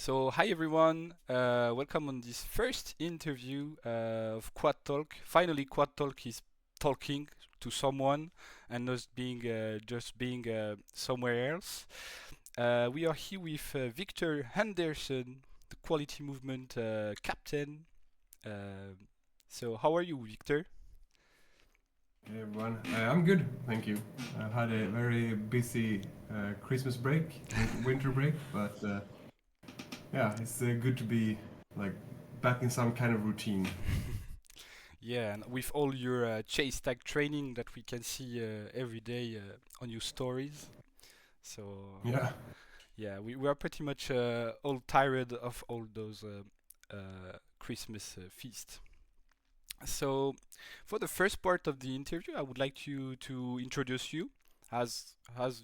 So, hi everyone, welcome on this first interview of Quad Talk. Finally, Quad Talk is talking to someone and not being just being somewhere else. We are here with Viktor Anderson, the Quality Movement captain. Uh, so, how are you, Victor? Hey everyone, I'm good, thank you. I've had a very busy Christmas break, winter break, but yeah, it's good to be like back in some kind of routine. Yeah, and with all your chase tag training that we can see every day on your stories. So, Yeah, yeah, we are pretty much all tired of all those Christmas feasts. So, for the first part of the interview, I would like you to introduce you as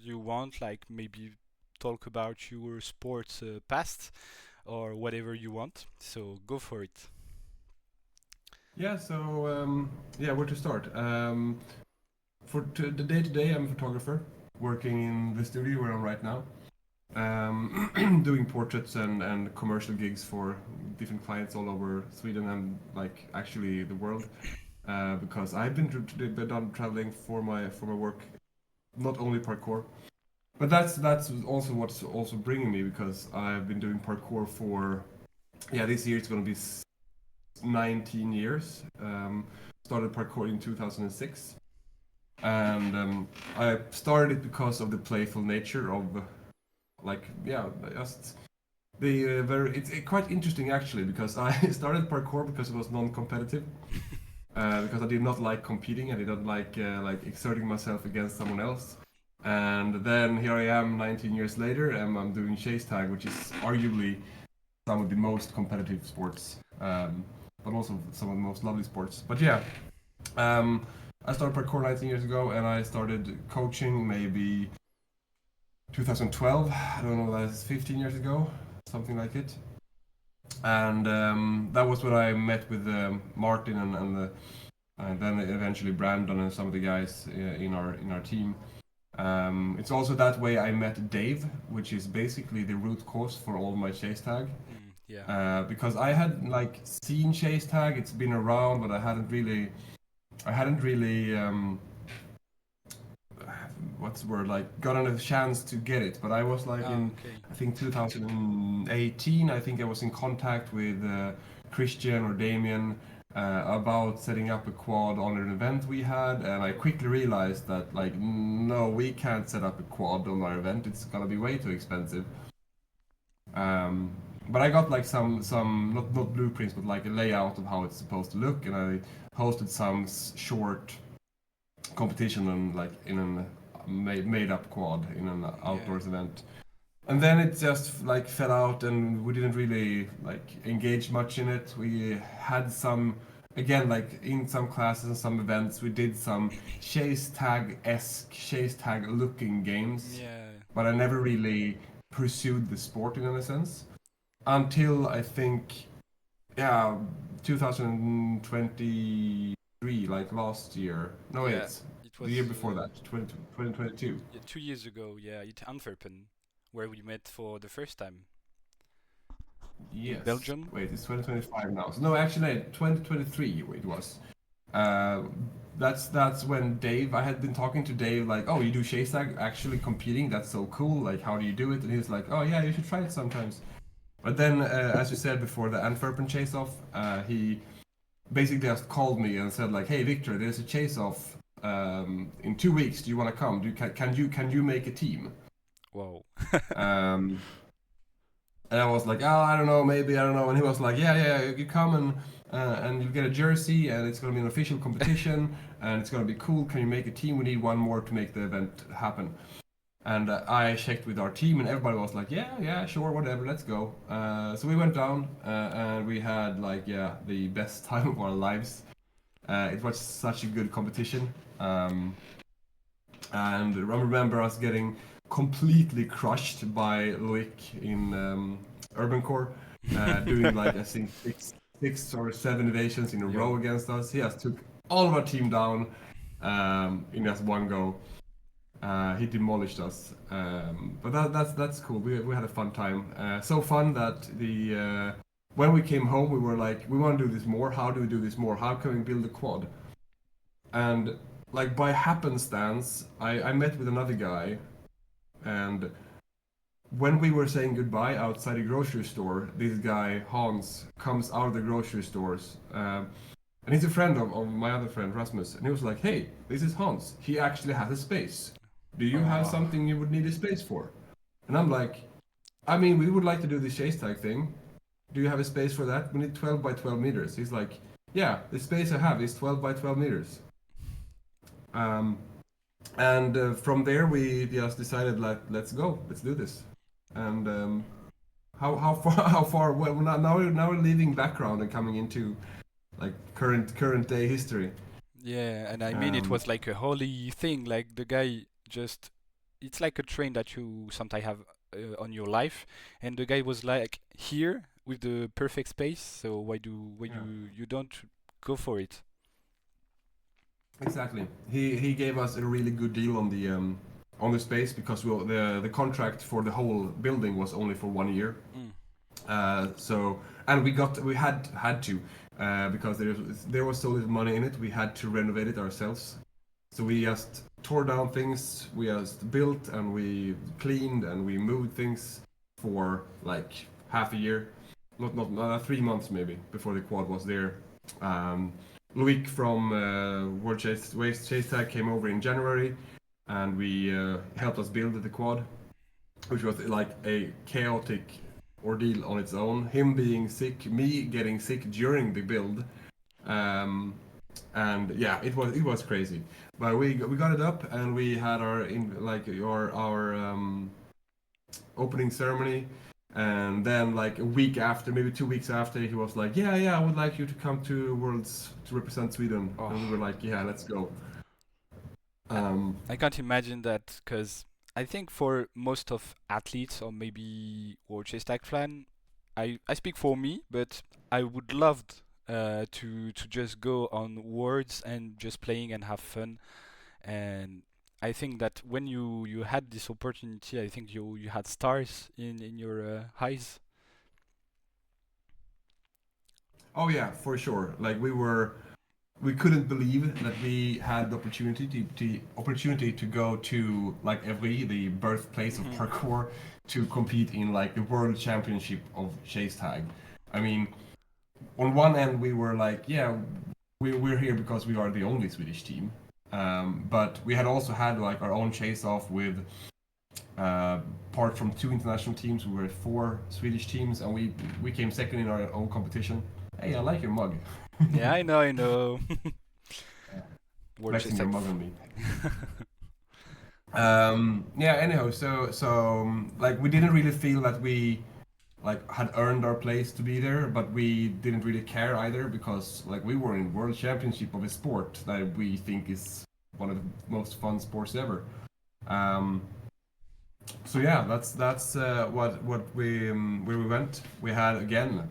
you want, like maybe talk about your sports past or whatever you want. So, go for it. yeah. Yeah, where to start? The day to day, I'm a photographer working in the studio where I'm right now, doing portraits and commercial gigs for different clients all over Sweden and like actually the world. Because I've been done traveling for my work, not only parkour, but that's also what's also bringing me because I've been doing parkour for this year it's gonna be 19 years. Started parkour in 2006, and I started it because of the playful nature of like yeah just the very it's quite interesting actually because I started parkour because it was non-competitive. Because I did not like competing. I did not like exerting myself against someone else. And then here I am, 19 years later, and I'm doing chase tag, which is arguably some of the most competitive sports, but also some of the most lovely sports. But yeah, um, I started parkour 19 years ago, and I started coaching maybe 2012. I don't know, that's 15 years ago, something like it. And that was when I met with Martin and then eventually Brandon and some of the guys in our team. It's also that way I met Dave, which is basically the root cause for all my chase tag. Yeah. Because I had like seen chase tag, it's been around, but I hadn't really, what's the word, like gotten a chance to get it. But I was like Ah, in, okay. I think 2018, I think I was in contact with Christian or Damien about setting up a quad on an event we had, and I quickly realized that like no, we can't set up a quad on our event. It's gonna be way too expensive. Um, but I got like some not blueprints, but like a layout of how it's supposed to look, and I hosted some short competition and like in an made up quad in an Yeah. outdoors event. And then it just like fell out, and we didn't really like engage much in it. We had some, again, like in some classes and some events, we did some chase tag esque, chase tag looking games, Yeah. but I never really pursued the sport in any sense until I think, yeah, 2023, like last year. No, Yeah. wait, It the year was before that, 2022. yeah, 2 years ago. Yeah, at Antwerpen, where we met for the first time in Yes. Belgium. Wait, it's 2025 now. So no, actually, 2023 it was. Uh, that's when Dave. I had been talking to Dave like, oh, you do chase tag, actually competing. That's so cool. Like, how do you do it? And he was like, oh yeah, you should try it sometimes. But then, as you said before, the Antwerpen Chase off, he basically just called me and said like, hey Victor, there's a chase off in 2 weeks. Do you want to come? Can you make a team? Wow. Um, And I was like, oh, I don't know, maybe I don't know. And he was like, yeah, you come and you get a jersey, and it's gonna be an official competition, and it's gonna be cool. Can you make a team? We need one more to make the event happen. And I checked with our team, and everybody was like, yeah, sure, whatever, let's go. So we went down, and we had like the best time of our lives. It was such a good competition. And I remember us getting completely crushed by Loic in Urban Core, doing like I think six or seven evasions in a row Yo. against us. He just took all of our team down in just one go. He demolished us, but that's cool. We had a fun time. So fun that when we came home, we were like, we want to do this more. How do we do this more? How can we build a quad? And like by happenstance, I met with another guy, and when we were saying goodbye outside a grocery store, this guy Hans comes out of the grocery stores, and he's a friend of my other friend Rasmus, and he was like, "Hey, this is Hans. He actually has a space. Do you have Oh, something you would need a space for?" And I'm like, "I mean, we would like to do the chase tag thing. Do you have a space for that? We need 12 by 12 meters." He's like, "Yeah, the space I have is 12 by 12 meters." Um, and from there, we just decided, like, let's go, let's do this. And how far how far? Well, now we're leaving background and coming into like current day history. yeah, and I mean it Um, was like a holy thing. Like the guy just, it's like a train that you sometimes have on your life, and the guy was like here with the perfect space. So why yeah, you don't go for it? exactly. He gave us a really good deal on the space because the contract for the whole building was only for 1 year. Mm. So and we had to because there was so little money in it. We had to renovate it ourselves. So we just tore down things. We just built and we cleaned and we moved things for like half a year, not 3 months maybe before the quad was there. Um, Loic from World Chase Tag came over in January, and we helped us build the quad, which was like a chaotic ordeal on its own. Him being sick, me getting sick during the build, um, and yeah, it was crazy. But we got it up, and we had our in like our opening ceremony. And then, like a week after, maybe 2 weeks after, he was like, "Yeah, yeah, I would like you to come to Worlds to represent Sweden." And we were Oh, like, "Yeah, let's go." I, Um, I can't imagine that because I think for most of athletes or maybe or chase tag fan, I speak for me, but I would love to just go on words and just playing and have fun. And I think that when you had this opportunity, I think you had stars in your eyes. oh yeah, for sure. Like we couldn't believe that we had the opportunity to go to like every the birthplace of Hmm. parkour to compete in like the world championship of chase tag. I mean, on one end we were like, yeah, we're here because we are the only Swedish team, but we had also had like our own chase off with apart from two international teams, we were four Swedish teams, and we came second in our own competition. Hey, I like your mug. Yeah, I know, I know. War chase Flexing your tag. mug on me. Yeah. Anyhow, so like we didn't really feel that we like had earned our place to be there, but we didn't really care either because like we were in world championship of a sport that we think is one of the most fun sports ever. Um, so yeah, that's what we where we went. We had again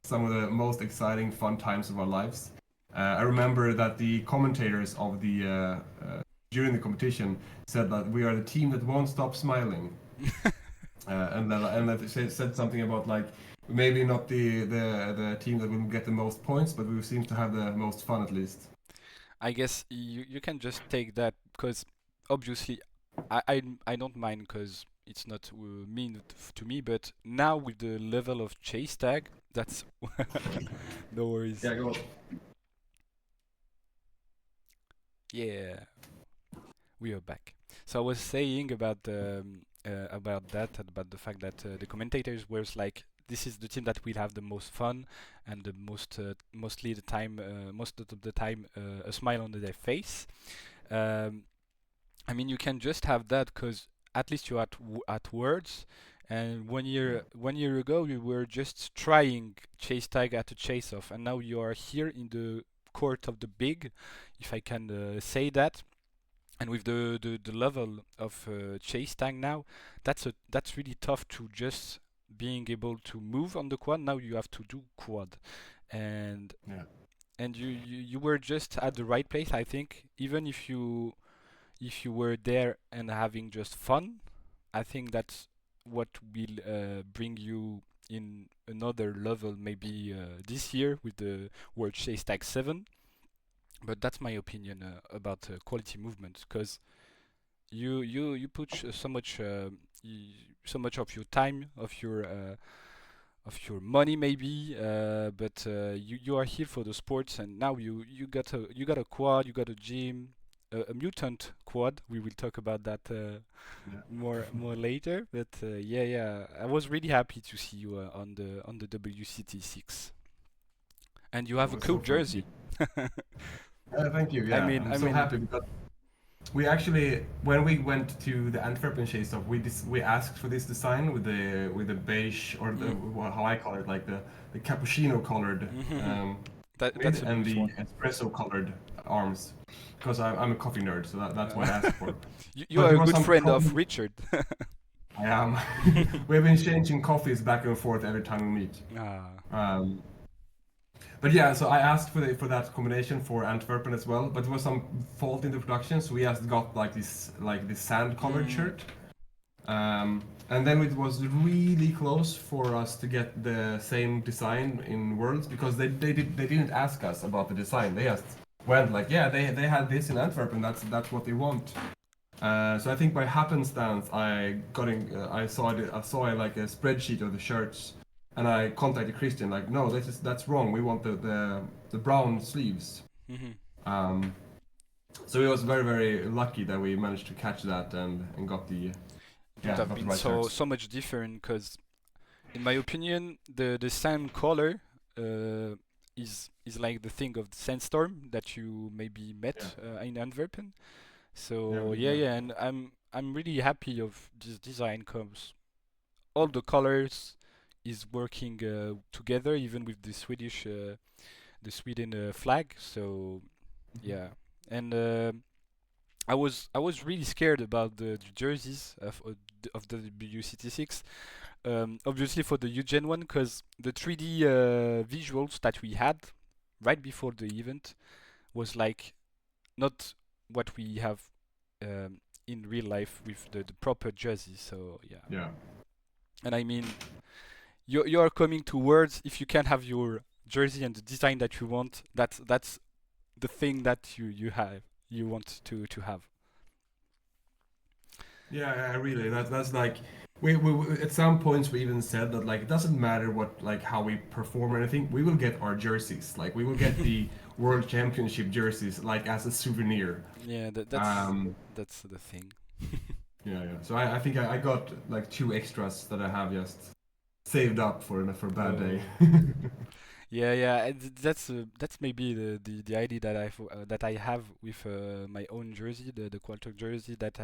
some of the most exciting, fun times of our lives. I remember that the commentators of the during the competition said that we are the team that won't stop smiling, and that they said something about like maybe not the team that will get the most points, but we seem to have the most fun at least. I guess you can just take that because obviously I don't mind because it's not mean to me, but now with the level of chase tag, that's no worries. Yeah, go. Yeah, we are back. So I was saying about that, about the fact that the commentators were like, this is the team that will have the most fun and the mostly the time, most of the time, a smile on their face. Um, I mean, you can just have that because at least you're at words. And 1 year ago, you were just trying chase tag at a chase off, and now you are here in the court of the big, if I can say that. And with the level of chase tag now, that's really tough to just being able to move on the quad. Now you have to do quad, and Yeah. you were just at the right place, I think. Even if if you were there and having just fun, I think that's what will bring you in another level maybe this year with the World Chase Tag 7. But that's my opinion about quality movement, because you put so much so much of your time, of your money maybe, but you are here for the sports, and now you got a quad, you got a gym, a mutant quad. We will talk about that Yeah. more later. But yeah, I was really happy to see you on the WCT6, and you have It a was cool so fun to be. jersey. Thank you. I Yeah, mean, I'm I so mean, happy because we actually, when we went to the Antwerpen Chase stuff, we asked for this design with the beige, or the, mm, how I call it, like the cappuccino colored mid that's a and nice the one. espresso colored arms, because I'm a coffee nerd, so that's what I asked for. You But are there a was good some friend of problem. Richard. I am. We've been changing coffees back and forth every time we meet. Ah. Um, but yeah, so I asked for that combination for Antwerpen as well, but there was some fault in the production, so we just got like this sand colored Mm. shirt. And then it was really close for us to get the same design in Worlds, because they didn't ask us about the design. They just went like, yeah, they had this in Antwerp, and that's what they want. So I think by happenstance I saw like a spreadsheet of the shirts, and I contacted Christian like, no, that's wrong. We want the brown sleeves. Mhm. Um, so it was very lucky that we managed to catch that and got It would have got the been right so shirts. so much different, because in my opinion, the sand color is like the thing of the sandstorm that you maybe Yeah, met in Antwerpen. yeah, So we did, yeah, yeah. yeah, and I'm really happy of this design, cause all the colors is working together, even with the Sweden flag. So yeah, and I was really scared about the jerseys of the WCT6. Obviously for the Eugen one, because the 3D visuals that we had right before the event was like not what we have in real life with the proper jersey. So yeah, Yeah. and I mean, you are coming to Worlds if you can have your jersey and the design that you want. That's the thing that you want to have. Yeah, yeah, really. That's like we at some points we even said that like it doesn't matter what like how we perform or anything. We will get our jerseys. Like we will get the World Championship jerseys like as a souvenir. Yeah, Um, that's the thing. yeah, yeah. So I think I got like two extras that I have just saved up for a bad day. Oh. Yeah, yeah, and that's maybe the idea that I have with my own jersey, the Qualcomm jersey that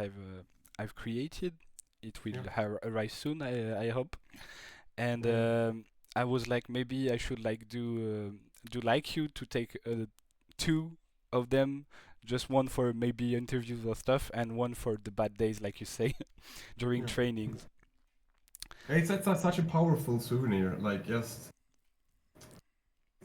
I've created. It will Yeah, arrive soon, I hope. And yeah. I was like, maybe I should like do like you to take two of them, just one for maybe interviews or stuff, and one for the bad days, like you say, during Yeah. trainings. It's such a powerful souvenir. Like just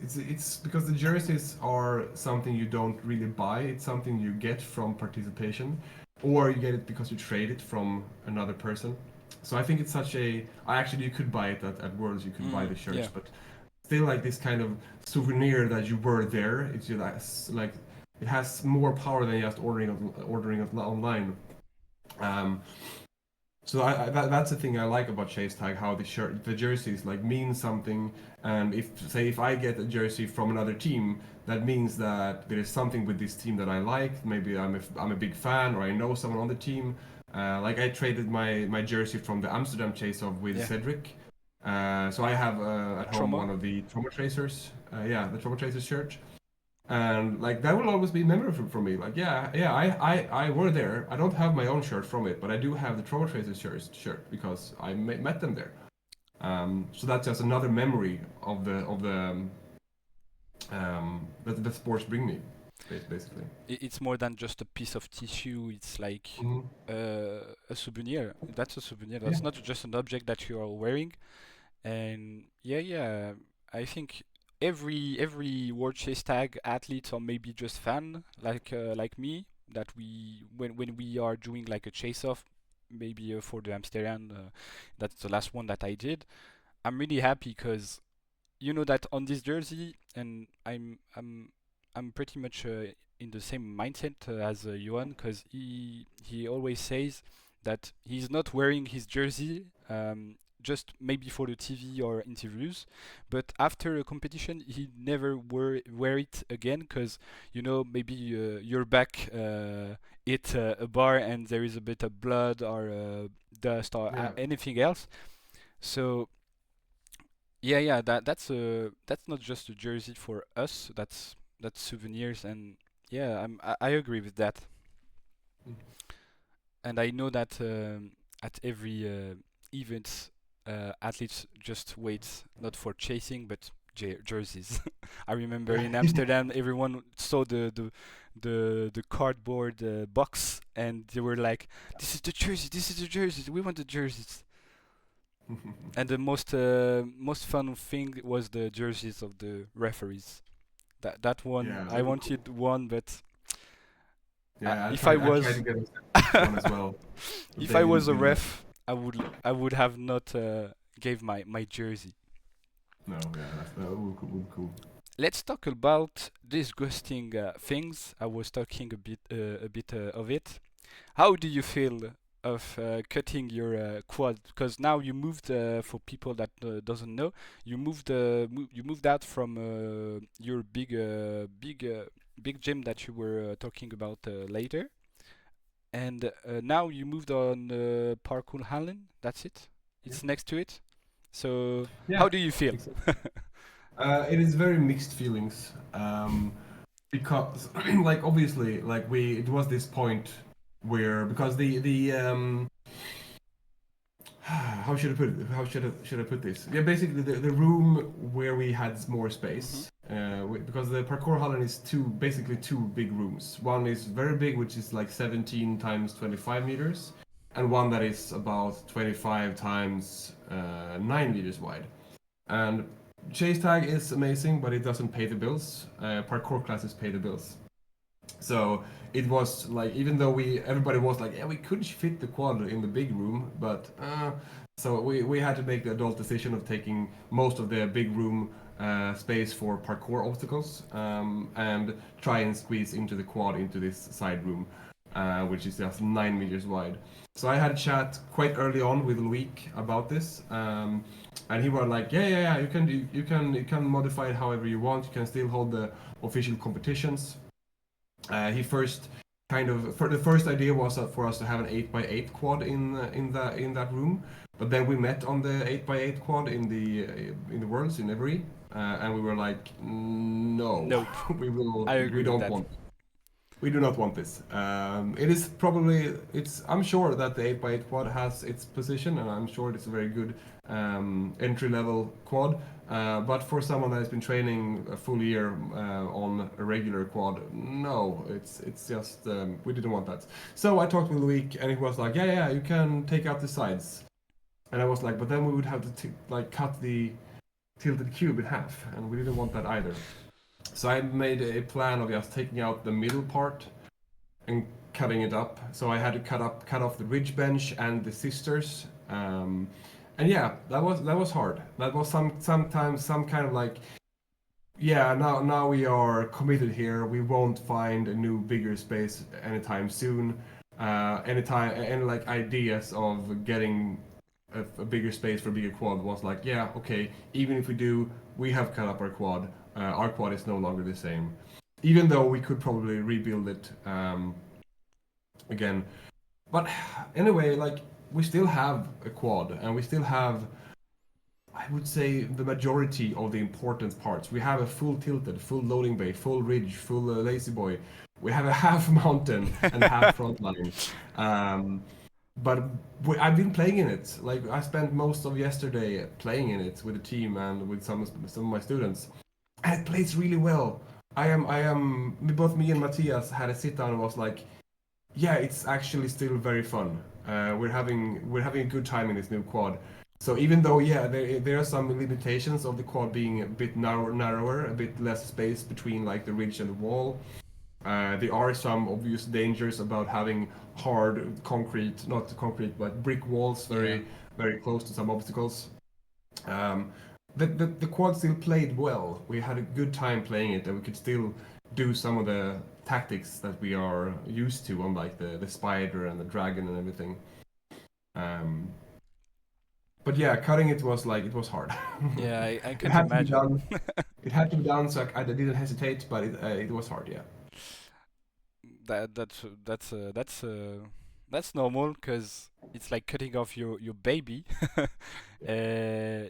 it's because the jerseys are something you don't really buy. It's something you get from participation, or you get it because you trade it from another person. So I think it's such a. I actually you could buy it at Worlds. You could buy the shirts, Yeah. but still like this kind of souvenir that you were there. It's just like it has more power than just ordering it online. Um, so that's the thing I like about Chase Tag, how the jerseys like mean something, and if I get a jersey from another team, that means that there is something with this team that I like. Maybe I'm a big fan, or I know someone on the team. Like I traded my jersey from the Amsterdam Chase of with Yeah. Cedric. So I have A at home trauma. one of the Trauma Tracers. Yeah, the Trauma Tracers shirt, and like that will always be memorable for me. Like yeah, I were there. I don't have my own shirt from it, but I do have the Trauma Tracers shirt because I met them there. So that's just another memory of that the sports bring me, basically. It's more than just a piece of tissue. It's like Hmm. a souvenir. That's a souvenir. Yeah, That's not just an object that you are wearing. And yeah, yeah, I think every World Chase Tag athlete, or maybe just fan like me, that we when we are doing like a chase off, maybe for the Amsterdam. That's the last one that I did. I'm really happy because you know that on this jersey, and I'm pretty much in the same mindset as Johan, because he always says that he's not wearing his jersey just maybe for the TV or interviews, but after a competition he never wear it again, because you know maybe your back hit a bar and there is a bit of blood or dust or Yeah. anything else. So yeah, that's not just a jersey for us. That's souvenirs, and yeah, I agree with that. Mm. And I know that at every event, athletes just wait not for chasing but jerseys. I remember in Amsterdam, everyone saw the cardboard box, and they were like, "This is the jersey. This is the jerseys. We want the jerseys." And the most fun thing was the jerseys of the referees. That one Yeah, I they were cool. wanted one, but Yeah, if I I tried to was get one as well, but if they I didn't was a give me. ref, I would have not gave my jersey. No, yeah, that would be cool. Let's talk about disgusting things. I was talking a bit of it. How do you feel of cutting your quad? Because now you moved. For people that doesn't know, you moved out from your big gym that you were talking about later, and now you moved on Parkour Hallen. That's it. Yeah. It's next to it. So Yeah, how do you feel? exactly. It is very mixed feelings, because like obviously like we it was this point where because the how should I put it? How should I put this? Yeah, basically the room where we had more Mhm. space, because the parkour hall is basically two big rooms. One is very big, which is like 17 times 25 meters, and one that is about 25 times 9 meters wide. And chase tag is amazing, but it doesn't pay the bills. Parkour classes pay the bills. So it was like even though everybody was like, yeah, we could fit the quad in the big room, but so we had to make the adult decision of taking most of the big room space for parkour obstacles, and try and squeeze into the quad into this side room, which is just 9 meters wide. So I had a chat quite early on with Loic about this, and he was like, yeah, you can modify it however you want. You can still hold the official competitions. He first kind of for the first idea was for us to have an 8x8 quad in that room, but then we met on the 8x8 quad in the worlds in Every, and we were like, no, Nope. I we agree with don't that. want. We do not want this. It is probably it's. I'm sure that the 8x8 quad has its position, and I'm sure it's a very good entry level quad. But for someone that has been training a full year on a regular quad, no, it's just we didn't want that. So I talked with Loic, and he was like, yeah, you can take out the sides, and I was like, but then we would have to like cut the tilted cube in half, and we didn't want that either. So I made a plan of just taking out the middle part and cutting it up. So I had to cut off the ridge bench and the sisters. And yeah, that was hard. That was sometimes some kind of like, yeah, now we are committed here. We won't find a new bigger space anytime soon. Anytime and like ideas of getting a bigger space for a bigger quad was like, yeah, okay. Even if we do, we have cut up our quad. Our quad is no longer the same, even though we could probably rebuild it again. But anyway, like we still have a quad, and we still have, I would say, the majority of the important parts. We have a full tilted, full loading bay, full ridge, full lazy boy. We have a half mountain and half front line. Um, but I've been playing in it. Like I spent most of yesterday playing in it with the team and with some of my students, and it plays really well. Both me and Matthias had a sit down and was like, yeah, it's actually still very fun. We're having a good time in this new quad. So even though yeah, there are some limitations of the quad being a bit narrower, a bit less space between like the ridge and the wall, There are some obvious dangers about having hard concrete, not concrete, but brick walls Yeah. very close to some obstacles. Um, the quad still played well. We had a good time playing it, and we could still do some of the tactics that we are used to on like the spider and the dragon and everything. Um, but yeah, cutting it was like it was hard. Yeah, I It can't had to be imagine. done. It had to be done, so I didn't hesitate, but it was hard. Yeah. That's normal because it's like cutting off your baby. Yeah,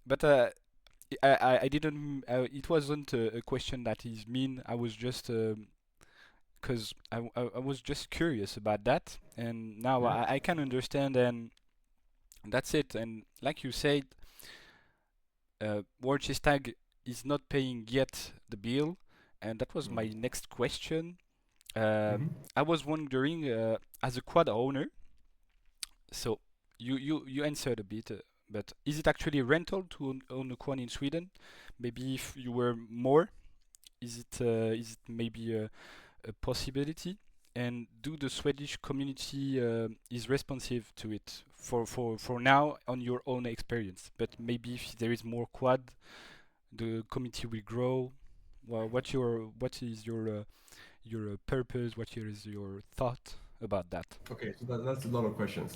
but I didn't. It wasn't a question that is mean. I was just because I was just curious about that, and now Yeah. I can understand, and that's it. And like you said, World Chess Tag is not paying yet the bill, and that was my next question. Uh, Mm-hmm. I was wondering, as a quad owner, so you answered a bit, but is it actually rental to own a quad in Sweden? Maybe if you were more, is it maybe a possibility? And do the Swedish community is responsive to it for now on your own experience? But maybe if there is more quad, the community will grow. Well, what is your purpose? What is your thought about that? Okay, so that's a lot of questions.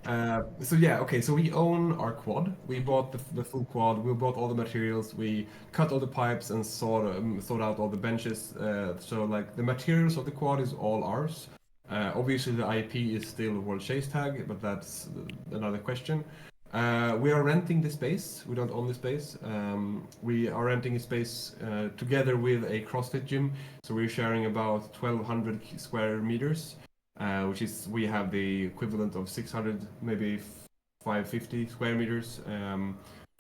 Uh, so yeah, okay, so we own our quad. We Hmm. bought the full quad. We bought all the materials. We cut all the pipes and sawed out all the benches. So like the materials of the quad is all ours. Obviously, the IP is still World Chase Tag, but that's another question. We are renting the space. We don't own the space. We are renting a space together with a CrossFit gym. So we're sharing about 1,200 square meters, which is we have the equivalent of 600, maybe 550 square meters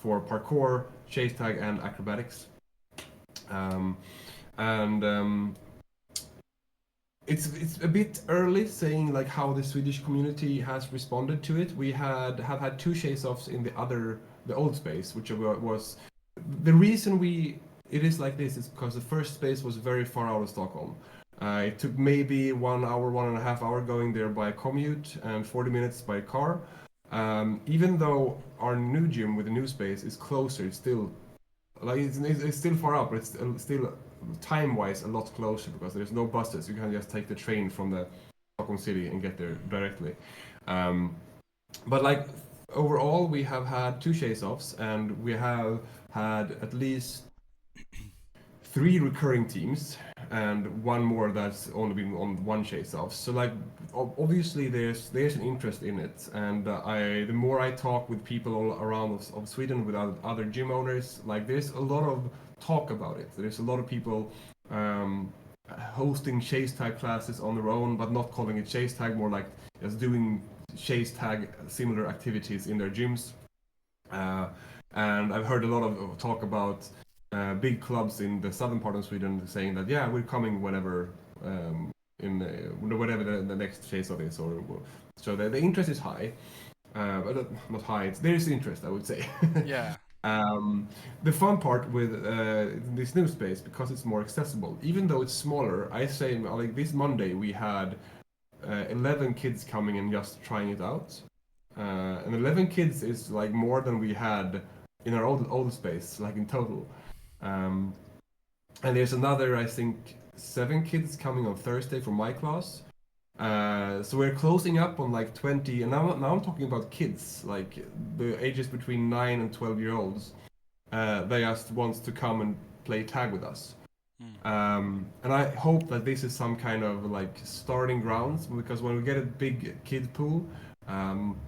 for parkour, chase tag, and acrobatics. Um, and it's a bit early saying like how the Swedish community has responded to it. We have had two chase offs in the old space, which was the reason we it is like this is because the first space was very far out of Stockholm. It took maybe 1 hour, 1.5 hour going there by commute and 40 minutes by car. Even though our new gym with the new space is closer, it's still like it's still far out, but it's still time-wise a lot closer because there's no buses. You can just take the train from the Stockholm city and get there Hmm. directly. Um, but like overall, we have had two chase-offs, and we have had at least three recurring teams and one more that's only been on one chase off. So like obviously there's an interest in it, and I the more I talk with people all around of Sweden with other gym owners, like there's a lot of talk about it. There's a lot of people um, hosting chase tag classes on their own, but not calling it chase tag, more like just doing chase tag similar activities in their gyms. Uh, and I've heard a lot of talk about big clubs in the southern part of Sweden saying that yeah, we're coming whenever in whatever the next phase of is, or so the interest is high, but not high. There is interest, I would say. Yeah. um, the fun part with this new space because it's more accessible, even though it's smaller. I say like this Monday we had 11 kids coming and just trying it out. And 11 kids is like more than we had in our old space, like in total. Um, and there's another, I think, 7 kids coming on Thursday from my class. So we're closing up on like 20, and now I'm talking about kids, like the ages between 9 and 12 year olds. They just want to come and play tag with us. Mm. And I hope that this is some kind of like starting grounds because when we get a big kid pool, um,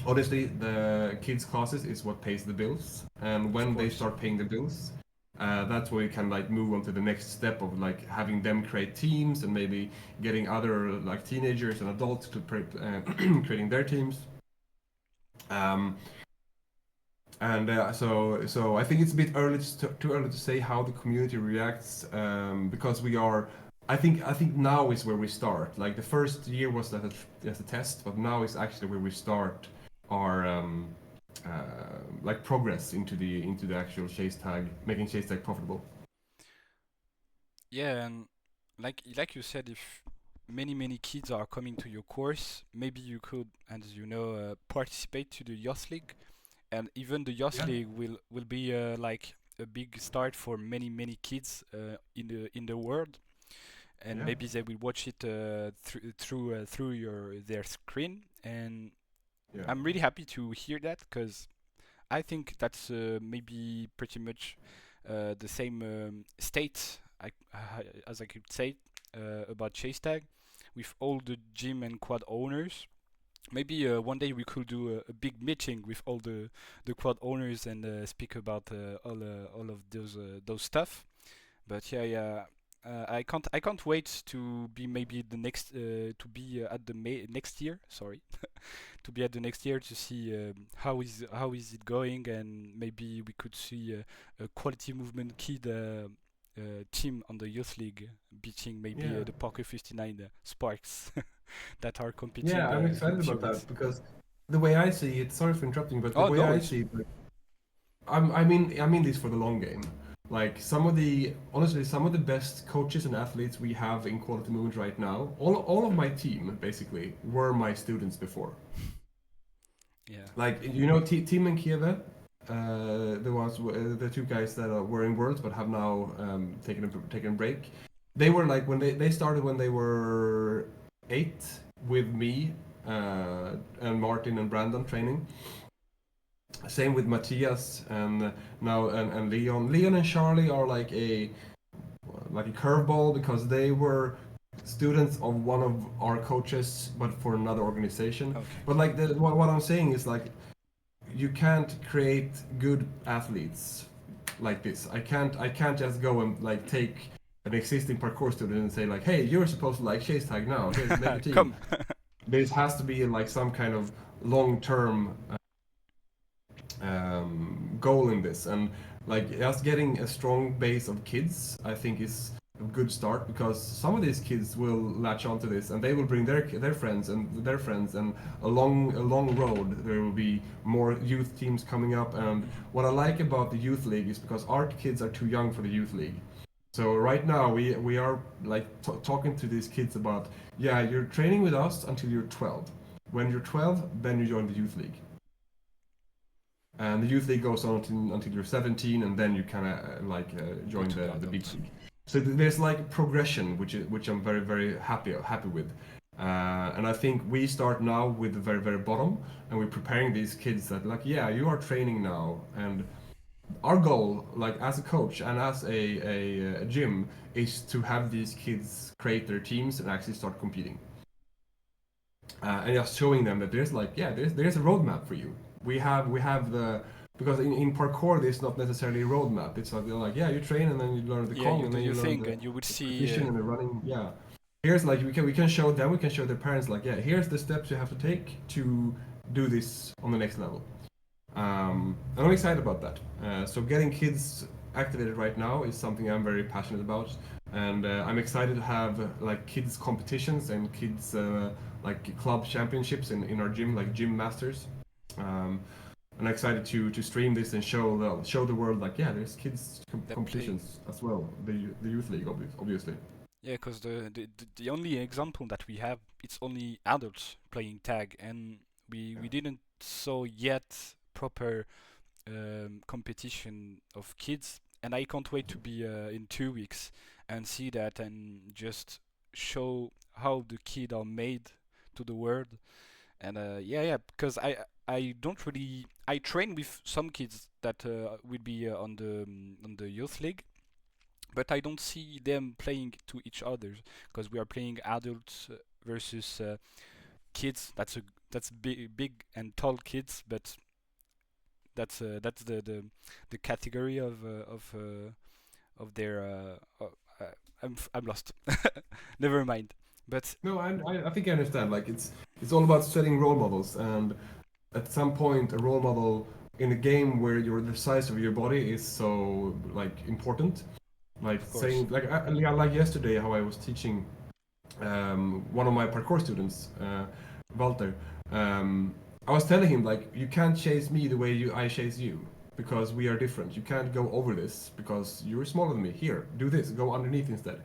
honestly, the kids' classes is what pays the bills. And Of when they course. start paying the bills, that's where we can like move on to the next step of like having them create teams and maybe getting other like teenagers and adults to creating their teams. Um, and so I think it's a bit early too early to say how the community reacts because we are. I think now is where we start. Like the first year was just a test, but now is actually where we start our like progress into the actual chase tag, making chase tag profitable. Yeah, and like you said, if many kids are coming to your course, maybe you could, as you know, participate to the youth league, and even the youth Yeah, league will be like a big start for many kids in the world, and yeah, maybe they will watch it through your their screen, and yeah, I'm really happy to hear that because I think that's maybe pretty much the same state as I could say about Chase Tag with all the gym and quad owners. Maybe one day we could do a big meeting with all the quad owners and speak about all of those stuff. But yeah. I can't wait to be maybe the next to be at the next year. Sorry, to be at the next year to see how is it going, and maybe we could see a quality movement kid team on the youth league beating maybe yeah. the Parker 59 Sparks that are Yeah, competing I'm in excited few about weeks. that because the way I see it, sorry for interrupting, but the Oh, way no I worries. see it, like, I mean this for the long game. Like honestly, some of the best coaches and athletes we have in quality movement right now, all of my team basically were my students before. Yeah. Like Team and Kiev, the the two guys that were in Worlds but have now taken a break. They were like when they started when they were 8 with me and Martin and Brandon training. Same with Matthias and now and Leon. Leon and Charlie are like a curveball because they were students of one of our coaches, but for another organization. Okay. But like what I'm saying is like you can't create good athletes like this. I can't just go and like take an existing parkour student and say like, hey, you're supposed to like chase tag now. Here, make a team. Come. There has to be like some kind of long-term goal in this, and like just getting a strong base of kids, I think is a good start because some of these kids will latch onto this and they will bring their friends and their friends, and along road there will be more youth teams coming up. And Mhm. what I like about the youth league is because our kids are too young for the youth league. So right now we are like talking to these kids about, yeah, you're training with us until you're 12. When you're 12, then you join the youth league, and the youth league goes on until you're 17, and then you kind of Go join to the the big adult. league. So there's like progression, which I'm very happy with. And I think we start now with the very bottom, and we're preparing these kids that like, yeah, you are training now, and our goal, like as a coach and as a gym, is to have these kids create their teams and actually start competing, and just showing them that there's like, yeah, there's a roadmap for you. We have the, because in parkour there's not necessarily a roadmap. It's like yeah, you train and then you learn the Yeah, Kong you and do then your you learn thing, and you will the see. precision and the running. Yeah, here's like we can show them, we can show their parents like, yeah, here's the steps you have to take to do this on the next level. And I'm excited about that. So getting kids activated right now is something I'm very passionate about, and I'm excited to have like kids competitions and kids like club championships in our gym, like gym masters. Um, and I'm excited to stream this and show the world like, yeah, there's kids They're playing. competitions as well. The youth league, obviously. Yeah, because the only example that we have, it's only adults playing tag, and we didn't saw yet proper competition of kids. And I can't wait to be in 2 weeks and see that and just show how the kids are made to the world. And yeah, because I don't really I train with some kids that will be on the youth league, but I don't see them playing to each other because we are playing adults versus kids. That's big and tall kids, but that's the category of their. I'm lost. Never mind. But No, I think I understand. Like it's all about setting role models, and at some point, a role model in a game where the size of your body is so like important. Like of course, saying like yeah, like yesterday, how I was teaching one of my parkour students, Walter. I was telling him like, you can't chase me the way I chase you. because we are different. You can't go over this because you're smaller than me. Here, do this. Go underneath instead.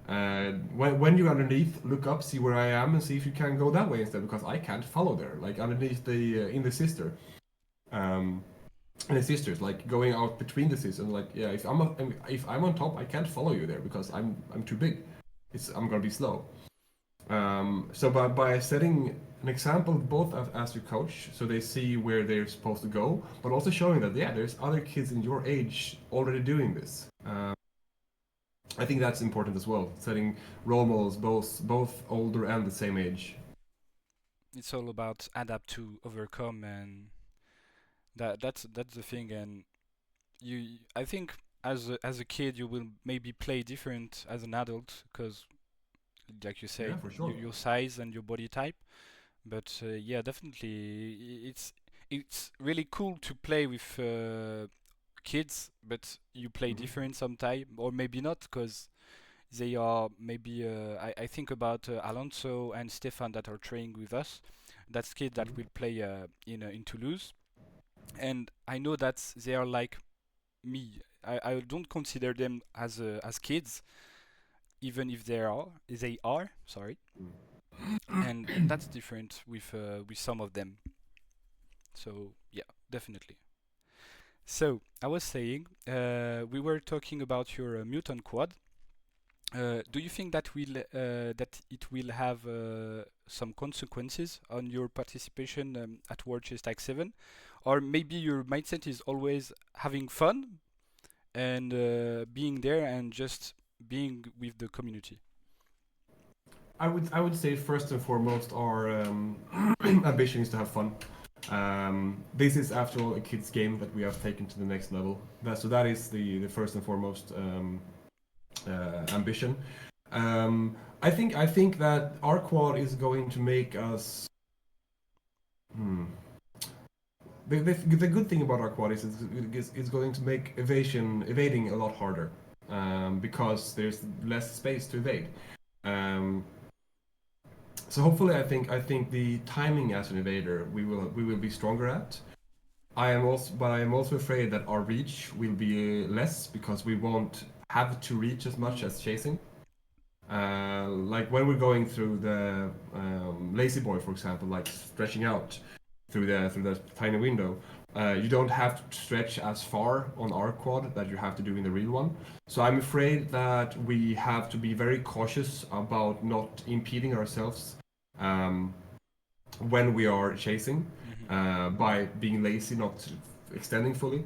Mm. When you're underneath, look up, see where I am, and see if you can go that way instead, because I can't follow there. Like underneath the in the sister, um, and the sisters, like going out between the sisters. Like yeah, if I'm on top, I can't follow you there because I'm too big. I'm gonna be slow. So by setting an example both as your coach, so they see where they're supposed to go, but also showing that yeah, there's other kids in your age already doing this. I think that's important as well. Setting role models, both older and the same age. It's all about adapt to overcome, and that's the thing. And I think as a kid you will maybe play different as an adult because, like you Yeah, said, for sure. your size and your body type. But yeah, definitely, it's really cool to play with kids, but you play Hmm. different sometime, or maybe not, because they are maybe. I think about Alonso and Stefan that are training with us. That's kids that Hmm. will play in Toulouse, and I know that they are like me. I don't consider them as kids, even if they are. Sorry, and that's different with some of them. So yeah, definitely. So I was saying, we were talking about your mutant quad. Do you think that it will have some consequences on your participation at World Chess Tag 7, or maybe your mindset is always having fun and being there and just being with the community? I would say first and foremost our ambition is to have fun. This is after all a kids game that we have taken to the next level. So that is the first and foremost ambition. I think that our quad is going to make us. Hmm, the good thing about our quad is it's going to make evading a lot harder, because there's less space to evade. Um, so hopefully, I think the timing as an evader we will be stronger at. I am also afraid that our reach will be less because we won't have to reach as much Mm. as chasing. Like when we're going through the lazy boy, for example, like stretching out through the tiny window, you don't have to stretch as far on our quad that you have to do in the real one. So I'm afraid that we have to be very cautious about not impeding ourselves um, when we are chasing, Hmm. by being lazy, not extending fully.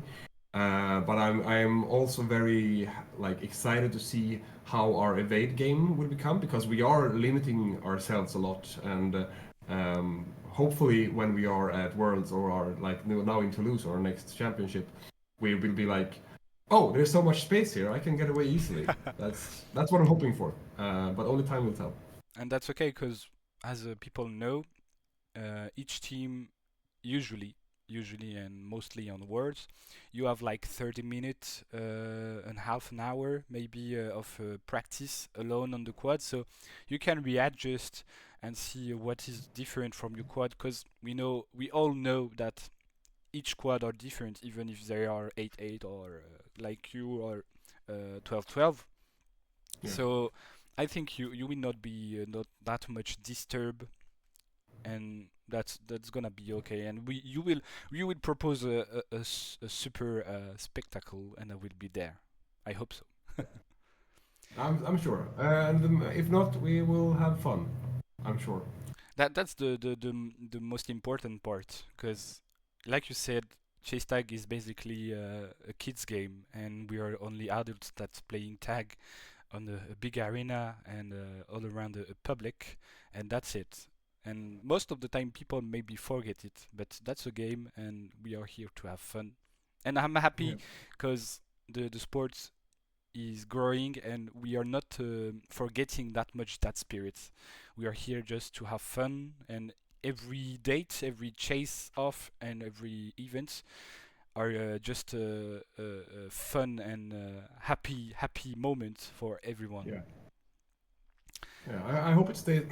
But I'm also very like excited to see how our evade game will become, because we are limiting ourselves a lot, and hopefully when we are at Worlds or are like now in Toulouse or next championship, we will be like, oh, there's so much space here, I can get away easily. That's what I'm hoping for. But only time will tell. And that's okay because, as people know, each team usually usually and mostly on words, you have like 30 minutes and half an hour maybe of practice alone on the quad, so you can readjust and see what is different from your quad, because we all know that each quad are different, even if they are 8-8 or like you or 12-12. Yeah. So I think you will not be not that much disturbed, and that's gonna be okay. And you will propose a super spectacle, and I will be there. I hope so. I'm sure, and if not, we will have fun. I'm sure. That's the most important part, because, like you said, chase tag is basically a kids game, and we are only adults that's playing tag on a big arena and all around a public, and that's it. And most of the time, people maybe forget it, but that's a game, and we are here to have fun. And I'm Yeah. happy because the sport is growing, and we are not forgetting that much that spirit. We are here just to have fun, and every date, every chase off, and every event are just a fun and happy moment for everyone. Yeah. Yeah. I hope it stays.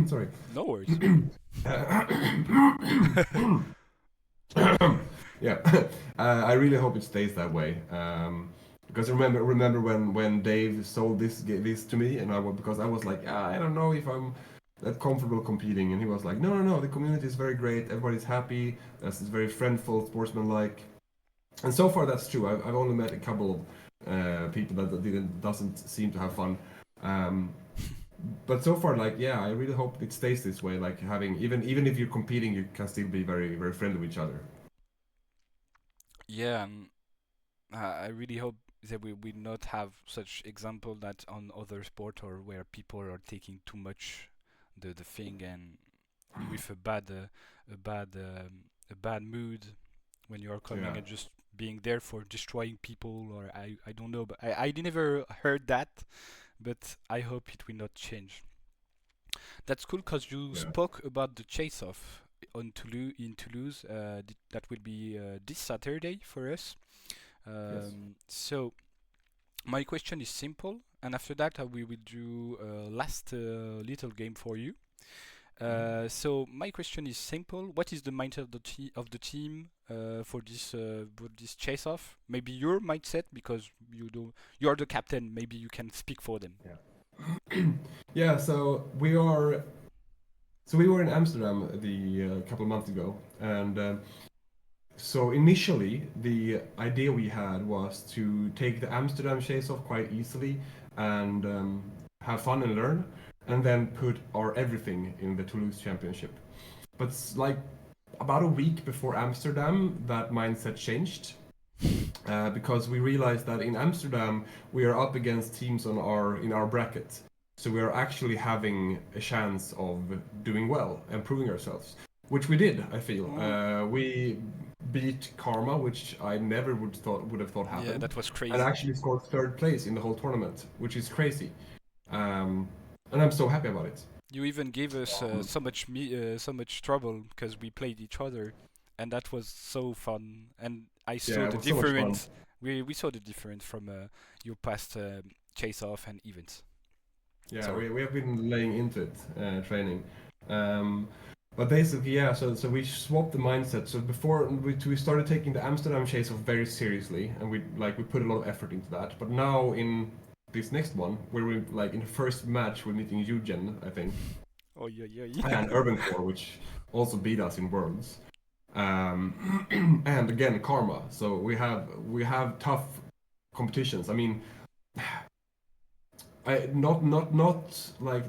Sorry. No worries. yeah, yeah. I really hope it stays that way. Because remember when Dave sold this to me, and because I was like, I don't know if I'm that comfortable competing, and he was like, no, the community is very great, everybody's happy, it's very friendful, sportsmanlike, and so far that's true. I've only met a couple of people that doesn't seem to have fun. Um, but so far, like, yeah, I really hope it stays this way. Like having even if you're competing, you can still be very very friendly with each other. Yeah, and I really hope that we will not have such example that on other sport or where people are taking too much the thing and with a bad mood when you are coming Yeah, and just being there for destroying people or I don't know, but I never heard that, but I hope it will not change. That's cool because you yeah, spoke about the chase off on Toulouse in Toulouse. That will be this Saturday for us. yes. So my question is simple, and after that we will do a last little game for you. So my question is simple. What is the mindset of the team for this chase off? Maybe your mindset because you are the captain. Maybe you can speak for them. Yeah. Yeah, we were in Amsterdam the couple of months ago, and so initially the idea we had was to take the Amsterdam Chase off quite easily and have fun and learn, and then put our everything in the Toulouse Championship. But like about a week before Amsterdam, that mindset changed because we realized that in Amsterdam we are up against teams in our bracket, so we are actually having a chance of doing well and proving ourselves, which we did. I feel Ooh. we beat Karma, which I never would have thought Yeah, happened, that was and crazy. actually scored third place in the whole tournament, which is crazy. Um, and I'm so happy about it. You even gave us Um, so much trouble because we played each other, and that was so fun. And I saw yeah, it the was so much fun. difference. We saw the difference from your past chase off and events. Yeah, Sorry. we have been laying into it, training. Um, but basically, yeah, so we swapped the mindset. So before we started taking the Amsterdam Chase off very seriously, and we put a lot of effort into that. But now in this next one, where we like in the first match, we're meeting Eugen, I think, Oh yeah, yeah, yeah. and Urban Core, which also beat us in Worlds. And again, Karma. So we have tough competitions. I mean, not like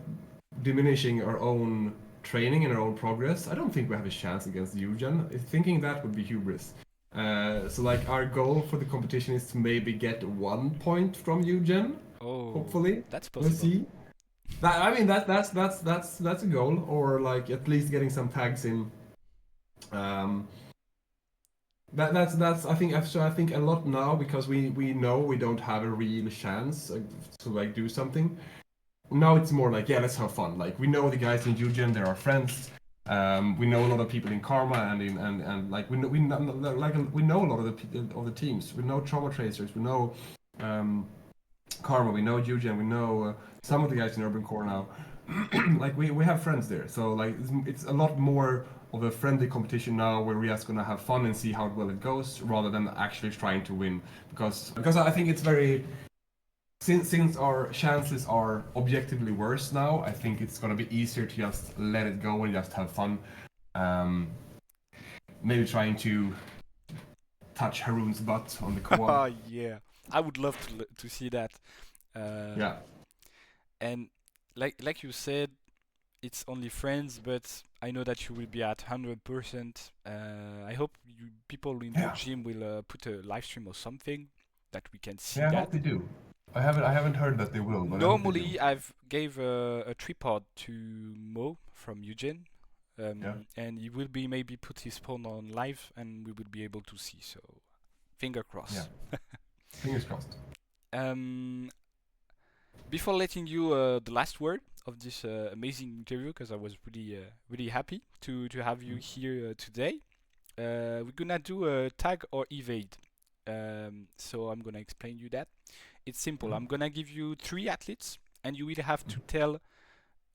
diminishing our own training and our own progress. I don't think we have a chance against Eugen. Thinking that would be hubris. So like our goal for the competition is to maybe get 1 point from Eugen. Oh, Hopefully, that's we'll possible. see. That I mean that's a goal, or like at least getting some tags in. Um, that's I think a lot now because we know we don't have a real chance to like do something. Now it's more like, yeah, let's have fun. Like we know the guys in Eugen, they're our friends. We know a lot of people in Karma and like we know a lot of the teams. We know Trauma Tracers. We know um, Karma. We know Eugen. We know some of the guys in Urban Core now. Like we have friends there. So like it's a lot more of a friendly competition now where we're just gonna have fun and see how well it goes rather than actually trying to win because I think it's very since our chances are objectively worse now, I think it's gonna be easier to just let it go and just have fun. Um, Maybe trying to touch Haroon's butt on the quad. Yeah, I would love to see that. Uh, Yeah, and like you said, it's only friends, but I know that you will be at 100%. I hope people in the yeah, gym will put a live stream or something that we can see yeah. I that. hope they do. I haven't heard that they will, but I hope they do. Normally, I've gave a tripod to Mo from Eugene, Yeah, and he will be maybe put his phone on live, and we will be able to see. So, finger yeah. crossed. Fingers crossed. um, Before letting you the last word of this amazing interview, because I was really happy to have you here today. We're gonna do a tag or evade. So I'm gonna explain you that. It's simple. I'm gonna give you three athletes, and you will have to tell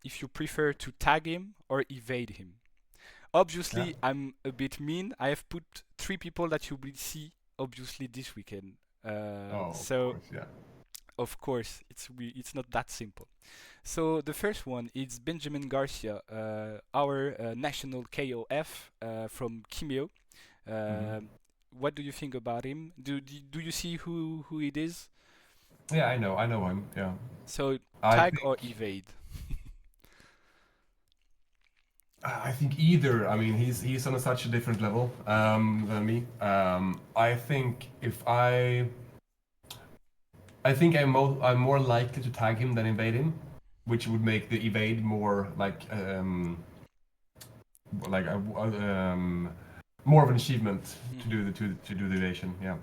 if you prefer to tag him or evade him. Yeah, Obviously, I'm a bit mean. I have put three people that you will see obviously this weekend. Of So course, yeah. of course it's not that simple. So the first one is Benjamin Garcia, our national KOF from Kimio. Hmm. What do you think about him? Do you see who it is? Yeah, I know him. Yeah, So I tag or think evade? I think either. I mean, he's on such a different level than me. I think I think I'm more likely to tag him than evade him, which would make the evade more like more of an achievement to Mhm. do to do the evasion. Yeah.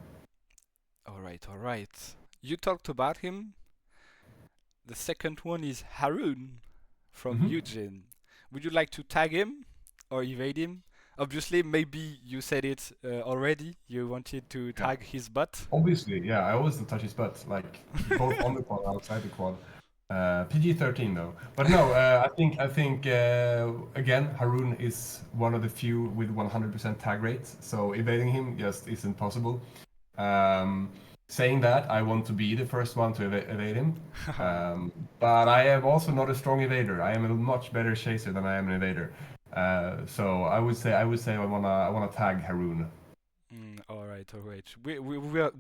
All right, all right. You talked about him. The second one is Harun from Hmm. Eugene. Would you like to tag him or evade him? Obviously, maybe you said it already. You wanted to Yeah. tag his butt. Obviously, yeah. I always touch his butt, like both on the quad, outside the quad. PG-13 though, but no. I think again, Haroon is one of the few with 100% tag rate, so evading him just isn't possible. Um, Saying that, I want to be the first one to evade him, but I am also not a strong evader. I am a much better chaser than I am an evader. So I would say I wanna tag Haroon. All right, all right.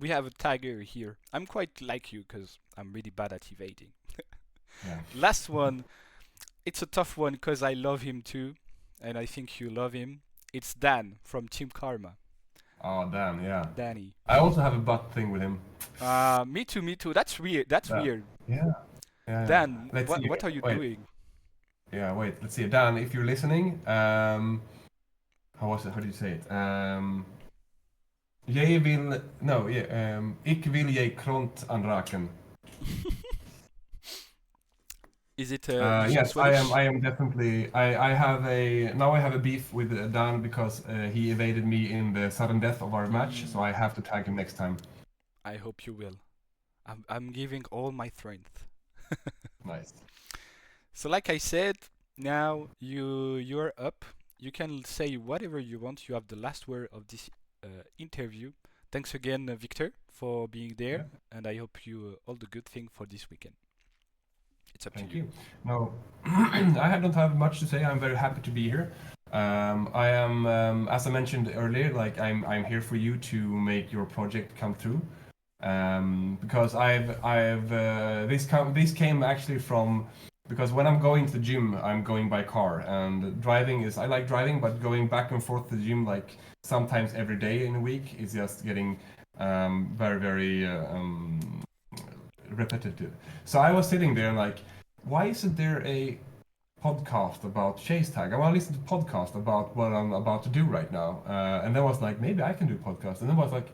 We have a tiger here. I'm quite like you because I'm really bad at evading. Yeah. Last one. It's a tough one because I love him too, and I think you love him. It's Dan from Team Karma. Oh damn, yeah. Danny. I also have a butt thing with him. Me too, me too. That's weird. That's That. weird. Yeah. Yeah. Dan, Let's see. what are you Wait. doing? Yeah. Wait. Let's see. Dan, if you're listening, how was it? How do you say it? Jag vill. No. Yeah. Ik vill ge kront anraken. Is it in Yes, I am. Swedish? I am definitely. I have a now. I have a beef with Dan because he evaded me in the sudden death of our match, so Mm, I have to tag him next time. I hope you will. I'm giving all my strength. Nice. So like I said, now you're up. You can say whatever you want. You have the last word of this interview. Thanks again, Victor, for being Yeah. there, and I hope you all the good thing for this weekend. It's up to Thank you. you. No, don't have much to say. I'm very happy to be here. I am, as I mentioned earlier, like I'm here for you to make your project come through. Because this came actually from because when I'm going to the gym, I'm going by car, and driving is I like driving, but going back and forth to the gym like sometimes every day in a week is just getting very repetitive. So I was sitting there and like, why isn't there a podcast about chase tag? I want to listen to podcast about what I'm about to do right now. And then I was like, maybe I can do a podcast. And then I was like,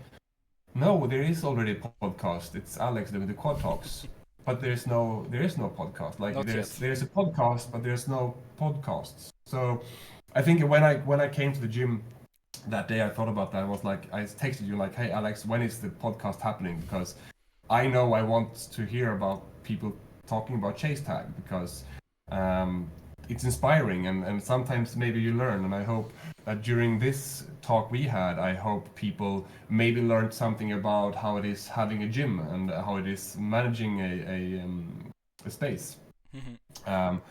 no, there is already a podcast. It's Alex doing the quad talks. But there is no podcast. Like Not yet. there's a podcast, but there's no podcasts. So I think when I came to the gym that day, I thought about that. I was like, I texted you like, hey Alex, when is the podcast happening? Because I know I want to hear about people talking about chase tag because um, it's inspiring and sometimes maybe you learn. And I hope that during this talk we had, I hope people maybe learned something about how it is having a gym and how it is managing a space. Mhm. Um,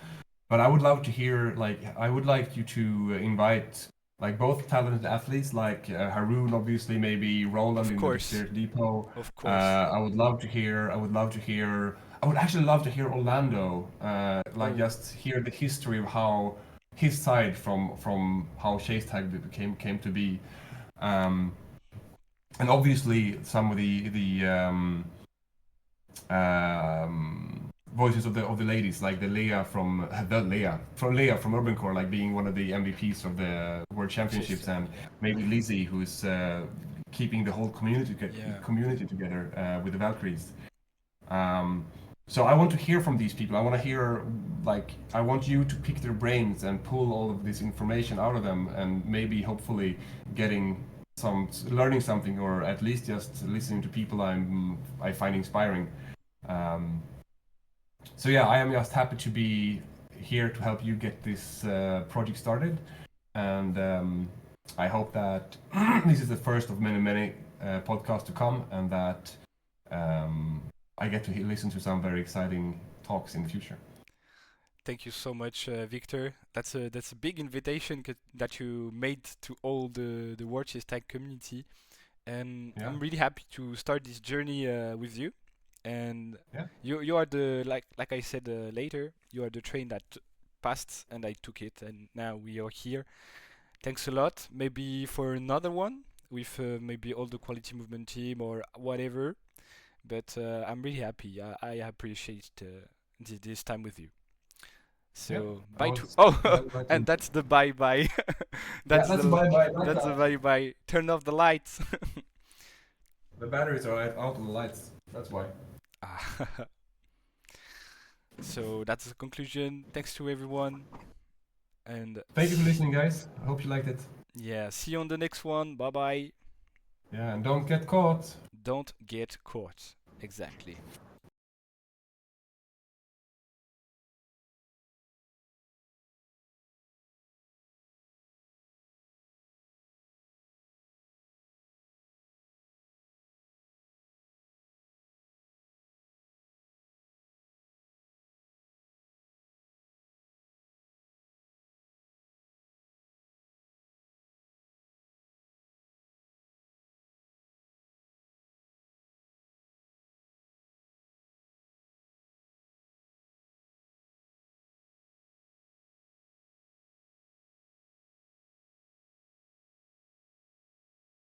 but I would love to hear, like, I would like you to invite like both talented athletes, like Haroon, obviously, maybe Roland Of in the course. Dexterity Depot. Of course. I would love to hear. I would love to hear. I would actually love to hear Orlando, like Oh. just hear the history of how his side from how Chase Tag came to be, um, and obviously some of voices of the ladies, like Leah from Urban Core, like being one of the MVPs of the World Chase Championships, tag, and yeah. maybe Lizzie, who's keeping the whole Yeah. community together with the Valkyries. Um, so I want to hear from these people. I want to hear, like, I want you to pick their brains and pull all of this information out of them, and maybe hopefully getting learning something, or at least just listening to people I find inspiring. Um, so yeah, I am just happy to be here to help you get this project started, and I hope that this is the first of many podcasts to come, and that I get to listen to some very exciting talks in the future. Thank you so much, Victor. That's a big invitation that you made to all the Watches Tag community, and Yeah. I'm really happy to start this journey with you. And Yeah. you are the like I said later, you are the train that passed, and I took it, and now we are here. Thanks a lot. Maybe for another one with maybe all the quality movement team or whatever. But I'm really happy. I appreciate this time with you. So bye to and that's the bye bye. That's a bye bye. That's the bye bye. Turn off the lights. The batteries are out of the lights. That's why. So that's the conclusion. Thanks to everyone. And thank you for listening, guys. I hope you liked it. Yeah, see you on the next one. Bye bye. Yeah, and don't get caught. Don't get caught. Exactly.